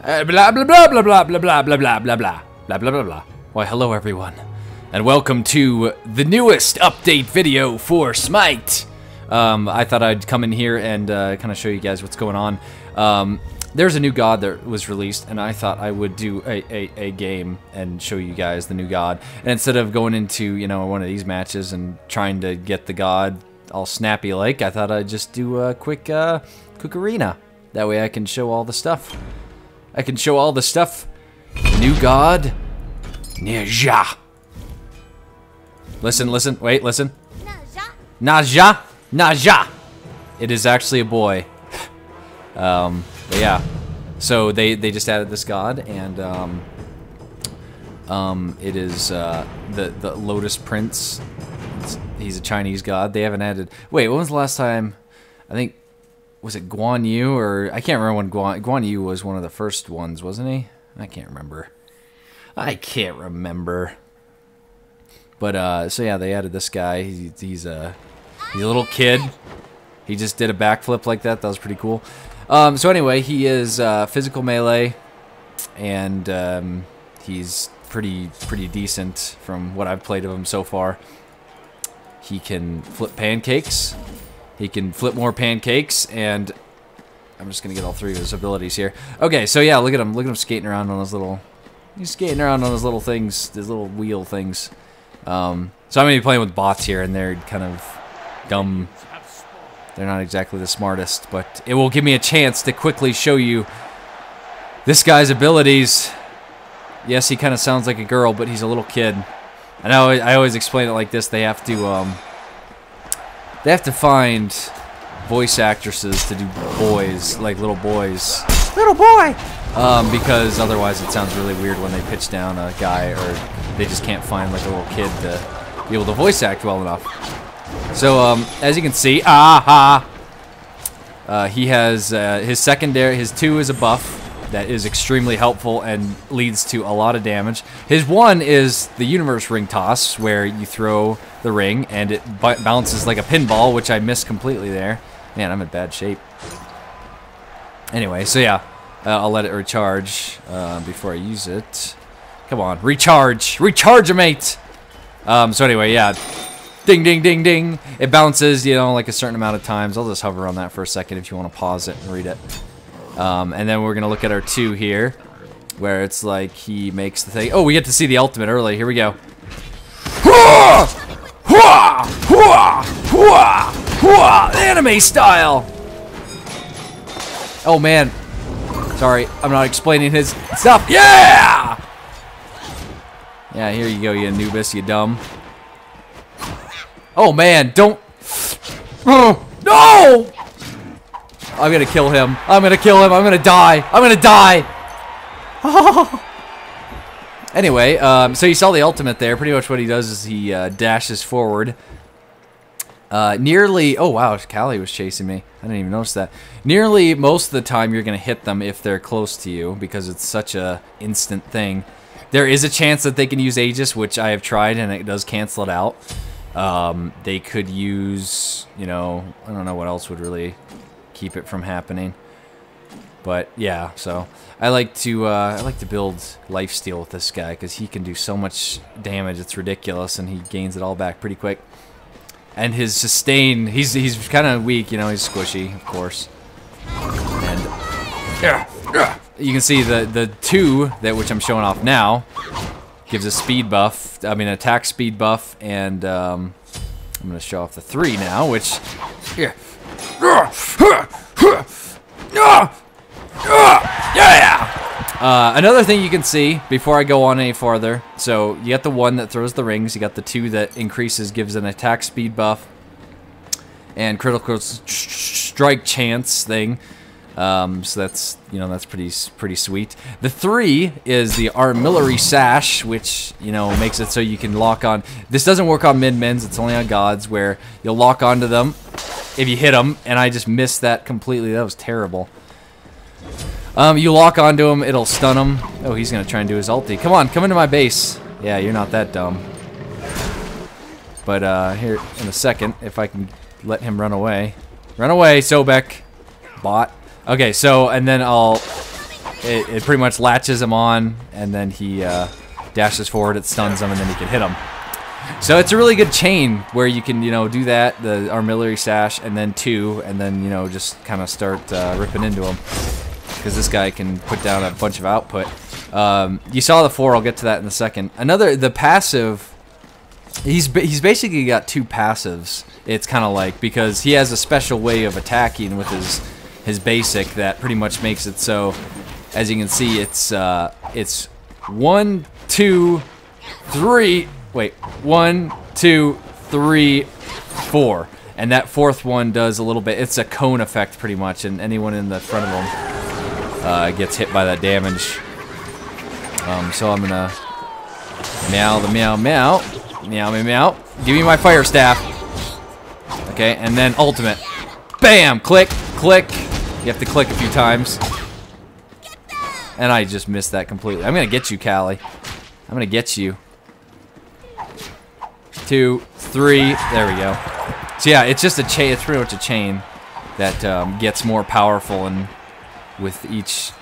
Blah blah blah blah blah blah blah blah blah blah blah blah blah blah blah. Why, hello everyone, and welcome to the newest update video for Smite. I thought I'd come in here and kind of show you guys what's going on. There's a new god that was released, and I thought I would do a game and show you guys the new god. And instead of going into, you know, one of these matches and trying to get the god all snappy like, I thought I'd just do a quick arena. That way I can show all the stuff. New god, Naja. Listen, wait, listen. Naja. It is actually a boy. But yeah. So they just added this god, and it is the Lotus Prince. He's a Chinese god. They haven't added. Wait, when was the last time? I think, was it Guan Yu, or I can't remember when Guan Yu was one of the first ones, wasn't he? I can't remember. But so yeah, they added this guy. He's a little kid. He just did a backflip like that. That was pretty cool. So anyway, he is physical melee, and he's pretty decent from what I've played of him so far. He can flip pancakes. He can flip more pancakes, and I'm just gonna get all three of his abilities here. Okay, so yeah, look at him skating around on his little. He's skating around on his little things, his little wheel things. So I'm gonna be playing with bots here, and they're kind of dumb. They're not exactly the smartest, but it will give me a chance to quickly show you this guy's abilities. Yes, he kind of sounds like a girl, but he's a little kid. And I always explain it like this: they have to find voice actresses to do boys, like little boys. Little boy! Because otherwise it sounds really weird when they pitch down a guy, or they just can't find like a little kid to be able to voice act well enough. So, as you can see, he has his secondary, his 2 is a buff that is extremely helpful and leads to a lot of damage. His 1 is the universe ring toss, where you throw the ring and it bounces like a pinball, which I missed completely there. Man, I'm in bad shape. Anyway, so yeah, I'll let it recharge before I use it. Come on, recharge! Recharge, mate! So anyway, yeah. Ding, ding, ding, ding. It bounces, you know, like a certain amount of times. I'll just hover on that for a second if you want to pause it and read it. And then we're going to look at our 2 here, where it's like he makes the thing. Oh, we get to see the ultimate early. Here we go. Anime style. Oh, man. Sorry, I'm not explaining his stuff. Yeah! Yeah, here you go, you Anubis, you dumb. Oh man, don't. Oh, no! I'm gonna kill him. I'm gonna kill him. I'm gonna die. I'm gonna die. Oh. Anyway, so you saw the ultimate there. Pretty much what he does is he dashes forward. Nearly. Oh wow, Callie was chasing me. I didn't even notice that. Nearly most of the time, you're gonna hit them if they're close to you because it's such a instant thing. There is a chance that they can use Aegis, which I have tried, and it does cancel it out. They could use, you know, I don't know what else would really keep it from happening. But yeah, so I like to build lifesteal with this guy because he can do so much damage. It's ridiculous, and he gains it all back pretty quick. And his sustain, he's kind of weak, you know, he's squishy, of course. And you can see the 2 which I'm showing off now gives a speed buff, I mean attack speed buff, and I'm going to show off the 3 now, which... Yeah! Another thing you can see, before I go on any farther, so you got the 1 that throws the rings, you got the 2 that increases, gives an attack speed buff, and critical strike chance thing. So that's, you know, that's pretty sweet. The 3 is the Armillary Sash, which, you know, makes it so you can lock on. This doesn't work on mid-mins, it's only on gods, where you'll lock onto them if you hit them, and I just missed that completely. That was terrible. You lock onto him, it'll stun him. Oh, he's gonna try and do his ulti. Come on, come into my base. Yeah, you're not that dumb. But here in a second, if I can let him run away. Run away, Sobek. Bot. Okay, so, and then I'll it pretty much latches him on, and then he dashes forward, it stuns him, and then he can hit him. So it's a really good chain where you can, you know, do that, the Armillary Sash, and then 2, and then, you know, just kind of start ripping into him. Because this guy can put down a bunch of output. You saw the 4, I'll get to that in a second. The passive, he's basically got 2 passives, it's kind of like, because he has a special way of attacking with his basic that pretty much makes it so, as you can see, it's 1, 2, 3, wait, 1, 2, 3, 4. And that 4th one does a little bit, it's a cone effect pretty much, and anyone in the front of him gets hit by that damage. So I'm gonna meow the meow meow, meow meow meow. Give me my fire staff. Okay, and then ultimate. Bam! Click, click. You have to click a few times. And I just missed that completely. I'm gonna get you, Callie. I'm gonna get you. 2, 3. There we go. So yeah, it's just a chain. It's pretty much a chain that gets more powerful and with each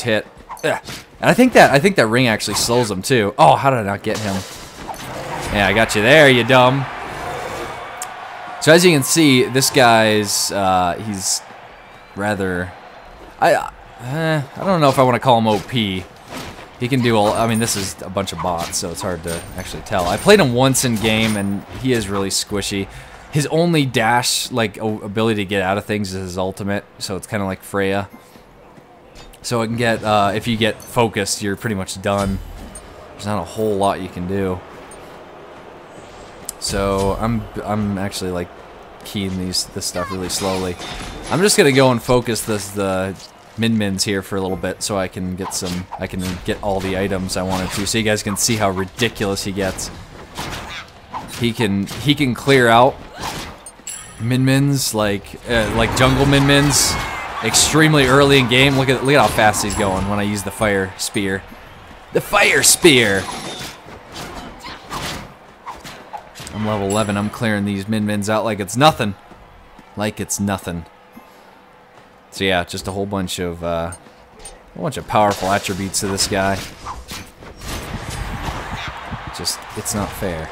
hit. Ugh. And I think that ring actually slows him too. Oh, how did I not get him? Yeah, I got you there, you dumb. So as you can see, this guy's he's rather I don't know if I want to call him OP. He can do all. I mean, this is a bunch of bots, so it's hard to actually tell. I played him once in game, and he is really squishy. His only dash, like, ability to get out of things is his ultimate, so it's kind of like Freya. So it can get, if you get focused, you're pretty much done. There's not a whole lot you can do. So I'm actually like keying this stuff really slowly. I'm just gonna go and focus the min-mins here for a little bit, so I can get all the items I wanted to, so you guys can see how ridiculous he gets. He can clear out min-mins like jungle min-mins extremely early in game. Look at how fast he's going when I use the fire spear. The fire spear. I'm level 11. I'm clearing these min-mins out like it's nothing. Like it's nothing. So yeah, just a whole bunch of powerful attributes to this guy. Just, it's not fair.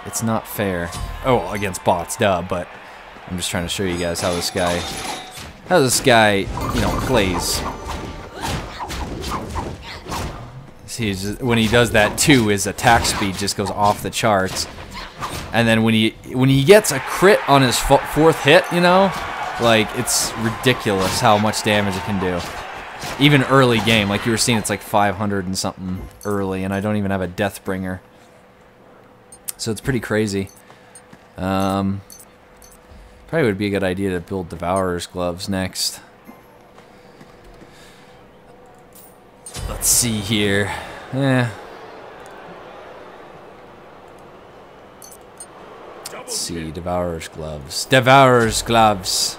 It's not fair. Oh, against bots, duh. But I'm just trying to show you guys how this guy, you know, plays. See, when he does that too, his attack speed just goes off the charts. And then when he gets a crit on his 4th hit, you know, like, it's ridiculous how much damage it can do. Even early game, like you were seeing, it's like 500 and something early, and I don't even have a Deathbringer. So it's pretty crazy. Probably would be a good idea to build Devourer's Gloves next. Let's see here. Let's see, Devourer's Gloves. Devourer's Gloves.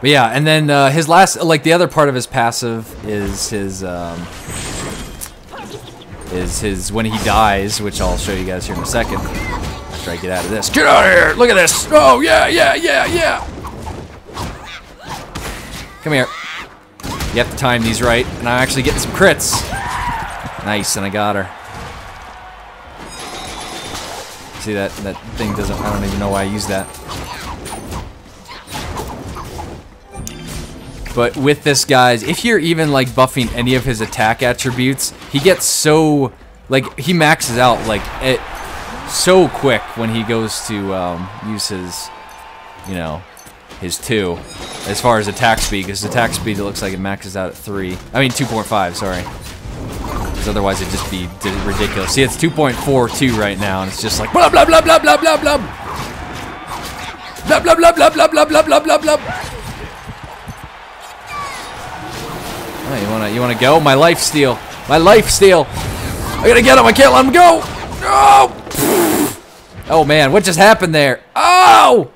But yeah, and then his last, like the other part of his passive is his when he dies, which I'll show you guys here in a second. After I get out of this. Get out of here! Look at this! Oh yeah, yeah, yeah, yeah! Come here. You have to time these right, and I'm actually getting some crits. Nice, and I got her. See that thing doesn't, I don't even know why I used that. But with this guys, if you're even like buffing any of his attack attributes, he gets so, like, he maxes out like it so quick when he goes to use his, you know, his 2 as far as attack speed, because attack speed, it looks like it maxes out at 3. I mean 2.5, sorry. Because otherwise it'd just be ridiculous. See, it's 2.42 right now, and it's just like blah blah blah blah blah blah blah blah blah blah blah blah blah blah blah blah blah. Oh, you wanna go? My life steal. My life steal. I gotta get him. I can't let him go. Oh! Oh man, what just happened there? Oh!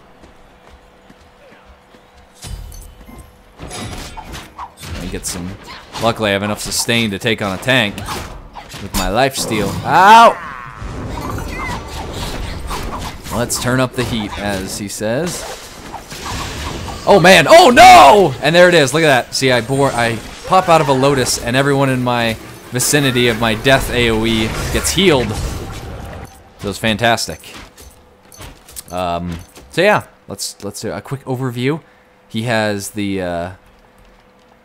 I get some. Luckily, I have enough sustain to take on a tank with my life steal. Ow! Let's turn up the heat, as he says. Oh man, oh no! And there it is, look at that. See, I pop out of a lotus and everyone in my vicinity of my death AoE gets healed. It was fantastic. So yeah, let's do a quick overview. He has the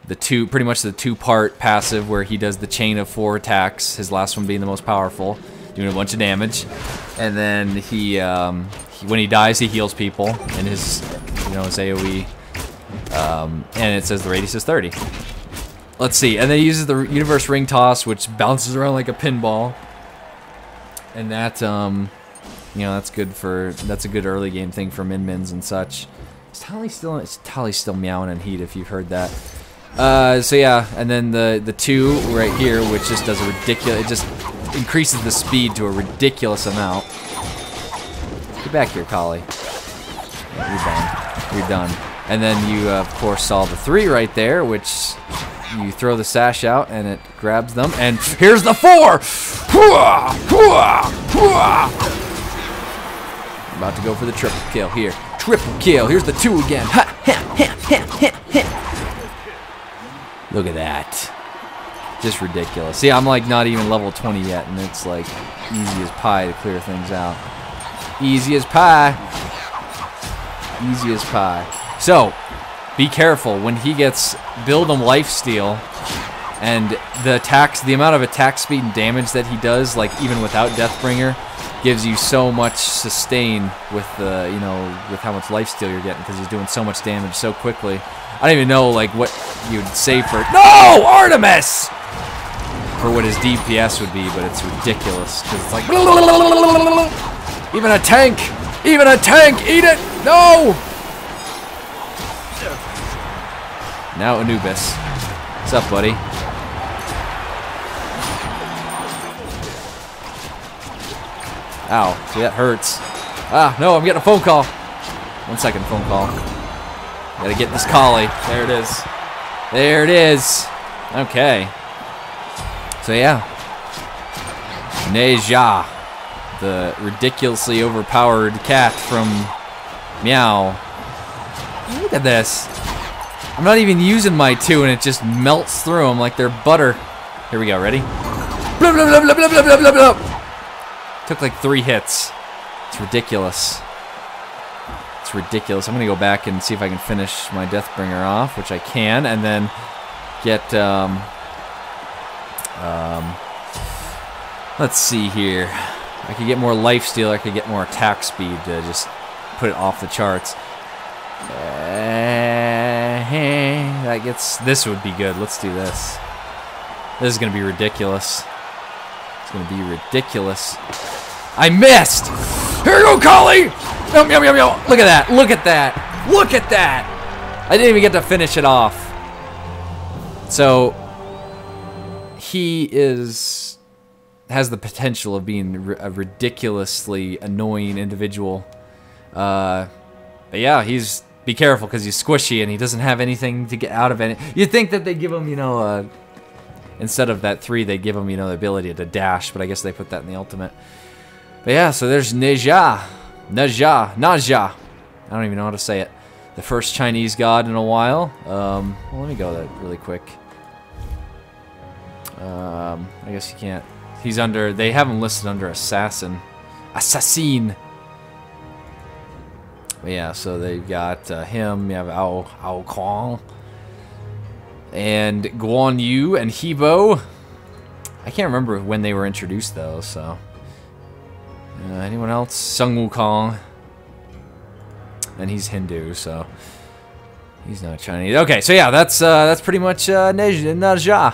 pretty much the two-part passive where he does the chain of 4 attacks, his last one being the most powerful, doing a bunch of damage. And then he when he dies, he heals people in his, you know, his AoE. And it says the radius is 30. Let's see. And then he uses the universe ring toss, which bounces around like a pinball. And that, you know, that's a good early game thing for min-mins and such. Tally's still meowing in heat if you've heard that. So yeah, and then the 2 right here, which just does a ridiculous, it just increases the speed to a ridiculous amount. Get back here, Collie. Yeah, you're done. And then you, of course, saw the 3 right there, which you throw the sash out and it grabs them. And here's the 4! About to go for the triple kill here. Triple kill. Here's the 2 again. Ha, ha, ha, ha, ha, ha. Look at that. Just ridiculous. See, I'm like not even level 20 yet, and it's like easy as pie to clear things out. Easy as pie. Easy as pie. So, be careful when he gets build him lifesteal, and the amount of attack speed and damage that he does, like even without Deathbringer, gives you so much sustain with the, you know, with how much lifesteal you're getting, because he's doing so much damage so quickly. I don't even know like what you'd say for no Artemis for what his DPS would be, but it's ridiculous because it's like even a tank, eat it, no. Now Anubis, what's up, buddy? Ow, see that hurts. Ah, no, I'm getting a phone call. 1 second, phone call. Gotta get this collie. There it is. There it is. Okay. So yeah. Neja, the ridiculously overpowered cat from Meow. Look at this. I'm not even using my 2 and it just melts through them like they're butter. Here we go, ready? Blah, blah, blah, blah, blah, blah, blah, blah. Took like 3 hits. It's ridiculous. It's ridiculous. I'm gonna go back and see if I can finish my Deathbringer off, which I can, and then get let's see here. I could get more lifesteal, I could get more attack speed to just put it off the charts. That gets, this would be good. Let's do this. This is gonna be ridiculous. It's gonna be ridiculous. I missed! Here you go, Collie! Meow, meow, meow, meow. Look at that, look at that, look at that! I didn't even get to finish it off. So, he has the potential of being a ridiculously annoying individual. But yeah, be careful because he's squishy and he doesn't have anything to get out of it. You'd think that they give him, you know, instead of that 3, they give him, you know, the ability to dash, but I guess they put that in the ultimate. But yeah, so there's Neja. I don't even know how to say it. The first Chinese god in a while. Well, let me go that really quick. I guess you can't. He's under, they have him listed under Assassin. Assassin! But yeah, so they've got him, you have Ao Kong, and Guan Yu and Hebo. I can't remember when they were introduced though, so. Anyone else? Sung Wukong. And he's Hindu, so he's not Chinese. Okay, so yeah, that's pretty much Naja.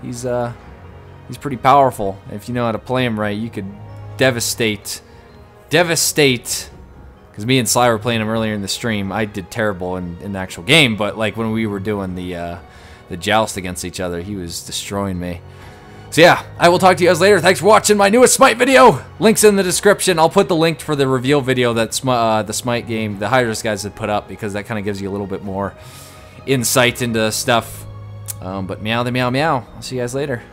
He's pretty powerful. If you know how to play him right, you could devastate. Because me and Sly were playing him earlier in the stream. I did terrible in the actual game, but like when we were doing the joust against each other, he was destroying me. So yeah, I will talk to you guys later. Thanks for watching my newest Smite video. Link's in the description. I'll put the link for the reveal video that the Smite game, the Hydrus guys had put up, because that kind of gives you a little bit more insight into stuff. But meow the meow meow. I'll see you guys later.